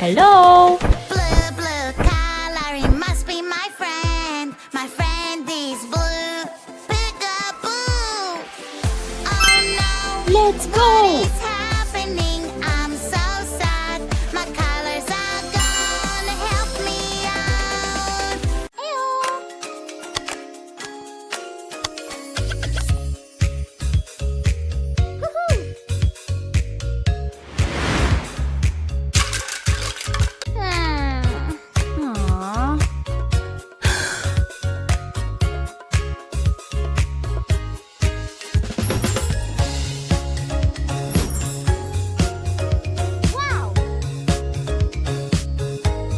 Hello. Blue, blue color, it must be my friend. My friend is blue. Peekaboo. Oh no. Let's go. What is happening? I'm so sad. My colors are gone. Help me out. Aww. Wow.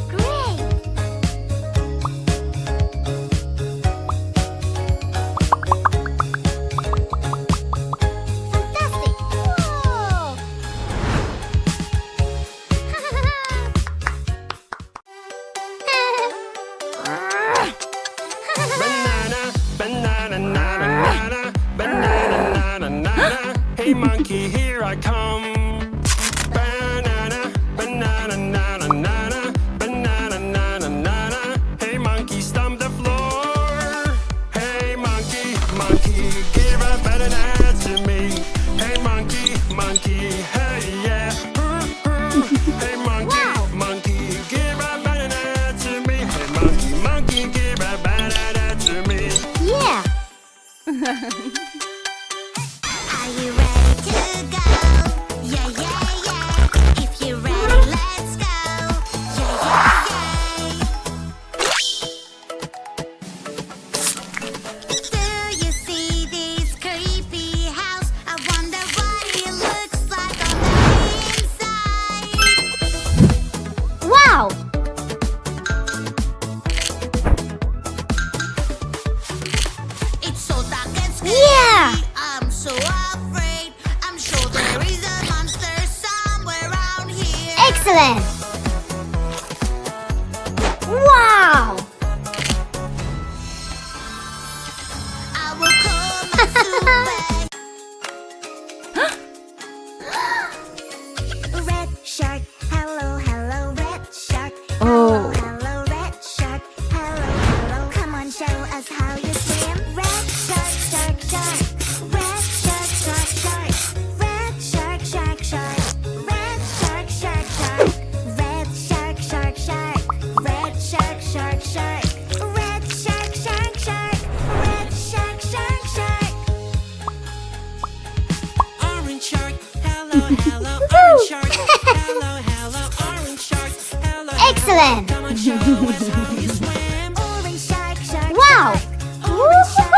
Great. Fantastic. Whoa. Banana, banana, nana, nana, banana, nana, nana. Hey monkey, here I come. Banana, banana, nana, nana, banana, nana, nana. Hey monkey, stomp the floor. Hey monkey, monkey, give a banana to me. Hey monkey, monkey, hey yeah. Hey monkey, monkey, give a banana to me. Hey monkey, monkey, give a banana to me. Yeah. Are you ready to go? Yeah, yeah, yeah. If you're ready, let's go. Yeah, yeah, yeah. Do you see this creepy house? I wonder what it looks like on the inside. Wow! It's so dark and scary. Yeah. I'm so afraid. I'm sure there is a monster somewhere around here. Excellent. Wow. I will come soon back. Red shark, hello, hello, red shark. Oh. Hello, red shark. Hello, hello. Come on, show us how you swim. Red shark, shark, shark. Red shark, shark, shark. Red shark, shark, shark. Red shark, shark, shark. Red shark, shark, shark. Red shark, shark, shark. Red shark, shark, shark. Red shark, shark, shark. Orange shark, hello, hello, orange shark, hello, hello, orange shark, hello. Excellent. Come on, show us how you swim. Orange shark, shark. Wow. Orange shark.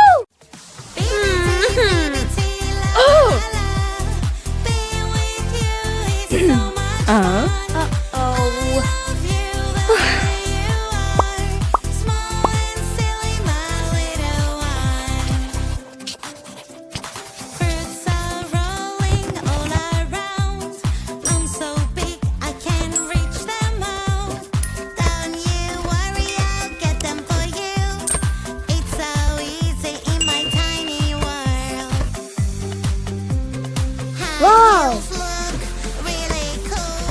Wow. Look really cool.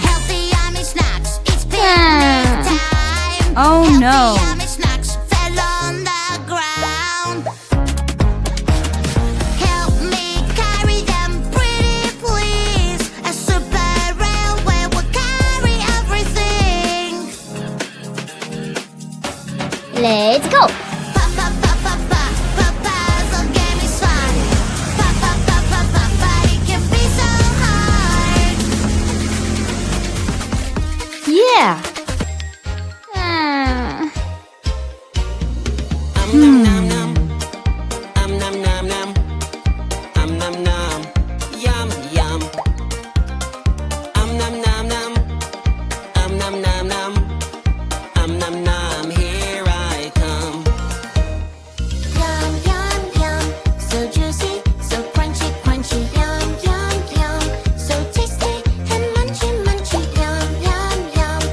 Healthy yummy snacks. It's picnic time. Oh, Healthy no. yummy snacks fell on the ground. Help me carry them, pretty please. A super railway will carry everything. Let's go. Pa pa pa pa pa pa puzzle game is fun. Pa pa pa pa pa pa it can be so hard. Yeah. Nom nom nom, nom nom nom nom, nom nom, yum yum. Nom nom nom, nom nom nom, nom nom. Here I come. Yum yum yum, so juicy, so crunchy crunchy. Yum yum yum, so tasty and munchy munchy. Yum yum yum,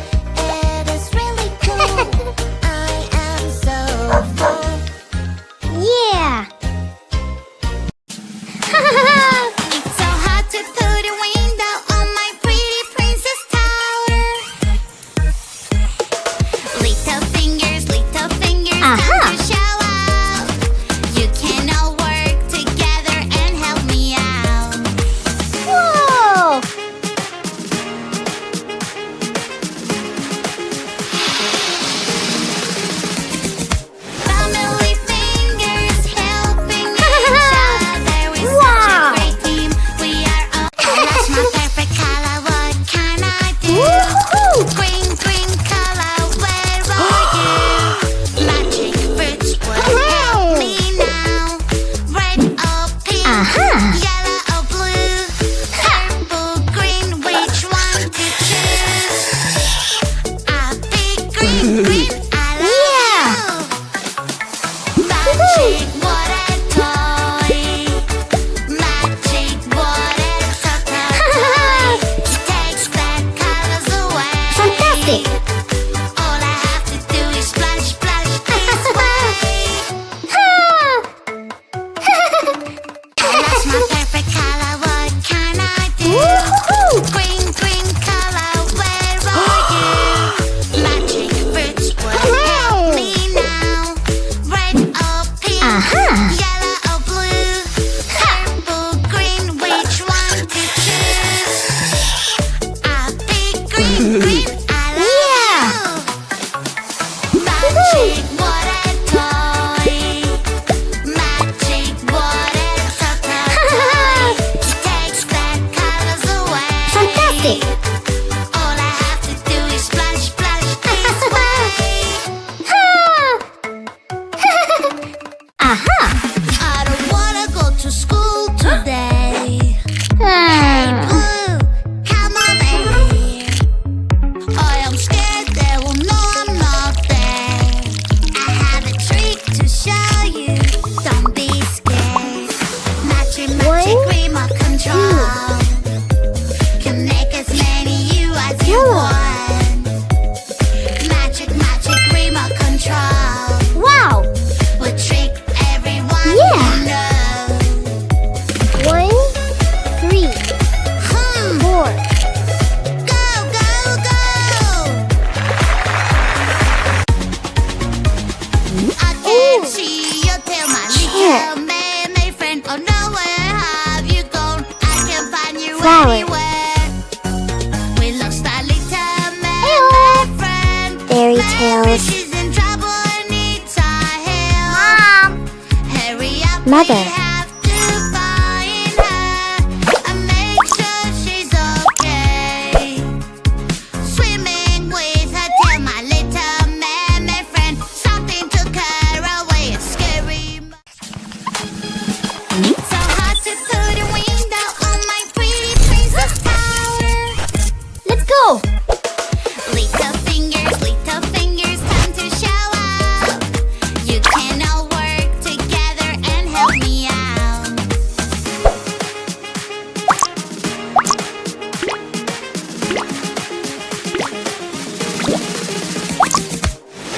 brother. have to find her and make sure she's okay. Swimming with her, tell my little mermaid friend something took her away. It's scary. So hard to put a window on my pretty princess tower. Let's go. Little fingers, time to show up. You can all work together and help me out.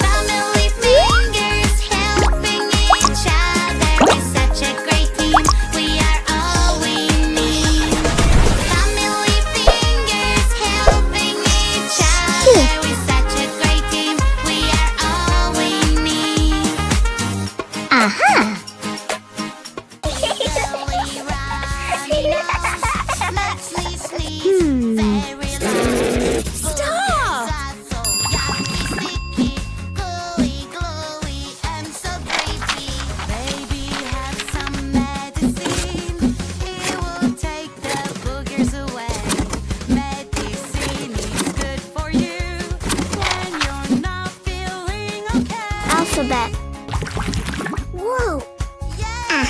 Family fingers helping each other. We're such a great team. We are all we need. Family fingers helping each other. We're such a great team. We are all we need. Aha. Slowly running on, makes me sneeze very loud. Stop! So yucky, sticky, gluey, and so creepy. Baby, have some medicine. It will take the boogers away. Medicine is good for you when you're not feeling okay. Alphabet. Whoa. Yeah.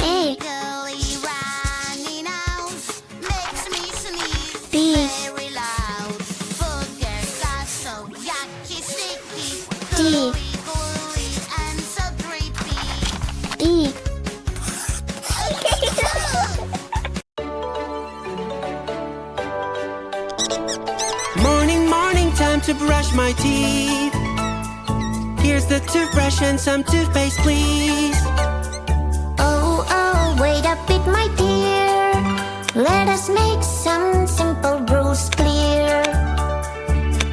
A. Gully running out makes me sneeze B. very loud. Boogers are so yucky, sticky, D. gluey, and so creepy. E. Morning, time to brush my teeth. Here's the toothbrush and some toothpaste, please. Oh, wait a bit, my dear. Let us make some simple rules clear.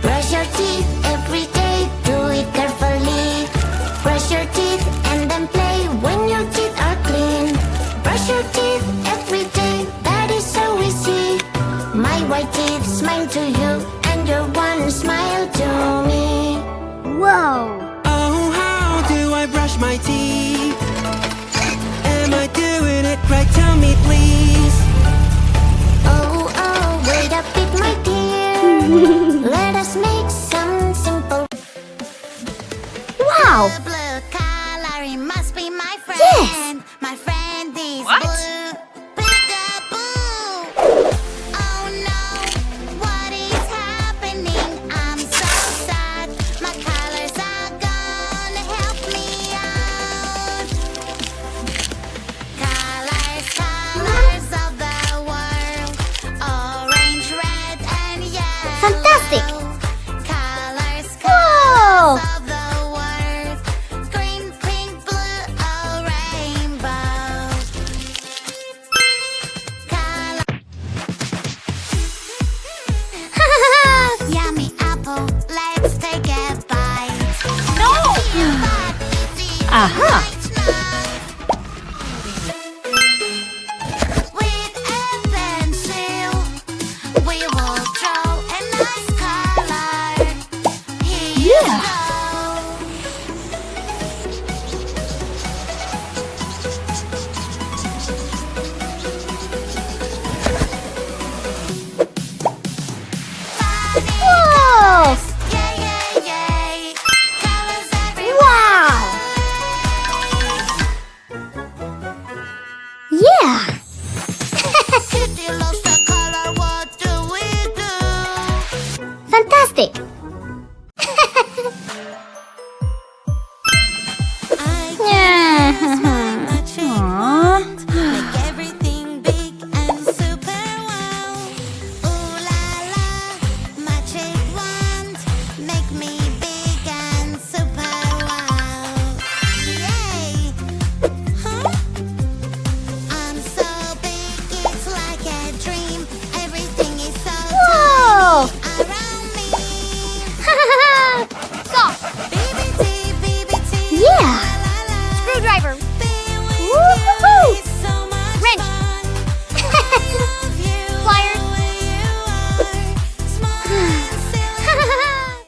Brush your teeth every day, do it carefully. Brush your teeth and then play when your teeth are clean. Brush your teeth every day, that is so easy. My white teeth smile to you, and your one smile to me. Whoa. Oh, how do I brush my teeth? Am I doing it right? Tell me, please. Oh, wait a bit, my dear. Let us make some simple. Wow. The blue color, he must be my friend. Yes. My friend is blue. Peekaboo. Oh no, what is happening? I'm so sad. My colors are gonna help me out. Colors of the world. Orange, red, and yellow. Fantastic. Colors Whoa. of the world. Green, pink, blue, a rainbow. Color. Yummy apple, let's take a bite. No! Aha. With a pencil, we will draw a nice color. Here you Yeah. Whoa. Yay. Colors everywhere. Wow. Yeah. Kitty loves